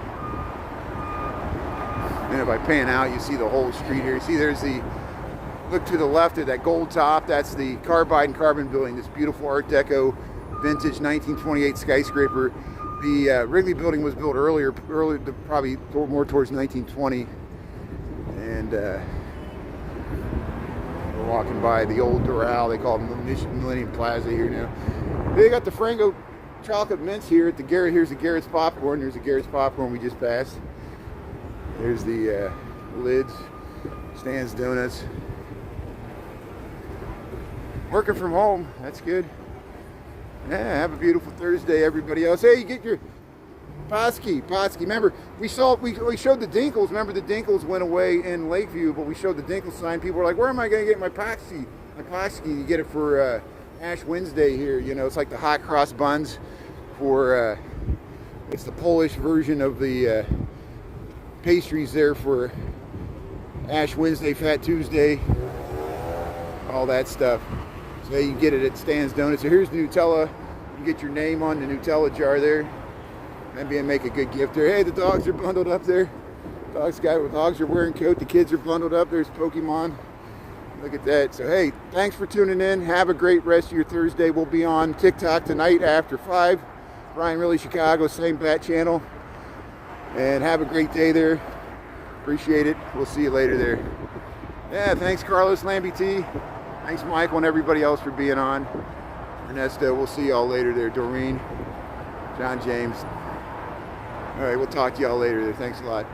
And if I pan out, you see the whole street here. See, there's look to the left of that gold top. That's the Carbide and Carbon building, this beautiful Art Deco, vintage 1928 skyscraper. The Wrigley building was built earlier, probably more towards 1920. And we're walking by the old Doral. They call it Millennium Plaza here now. They got the Frango chocolate mints here at the Garrett. Here's the Garrett's popcorn. There's the Garrett's popcorn we just passed. There's the lids, Stan's Donuts. Working from home, that's good. Yeah, have a beautiful Thursday, everybody else. Hey, you get your Potsky. Remember, we showed the Dinkles. Remember, the Dinkles went away in Lakeview, but we showed the Dinkles sign. People were like, "Where am I going to get my Potsky?" You get it for Ash Wednesday here. You know, it's like the hot cross buns for. It's the Polish version of the pastries there for Ash Wednesday, Fat Tuesday, all that stuff. So you can get it at Stan's Donuts. So here's the Nutella. You can get your name on the Nutella jar there. Maybe make a good gift there. Hey, the dogs are bundled up there. Dogs are wearing coat. The kids are bundled up. There's Pokemon. Look at that. So hey, thanks for tuning in. Have a great rest of your Thursday. We'll be on TikTok tonight after 5. Brian Really Chicago, same bat channel. And have a great day there. Appreciate it. We'll see you later there. Yeah, thanks Carlos Lambie T. Thanks Michael and everybody else for being on. Ernesto, we'll see y'all later there. Doreen, John James. All right, we'll talk to y'all later there. Thanks a lot.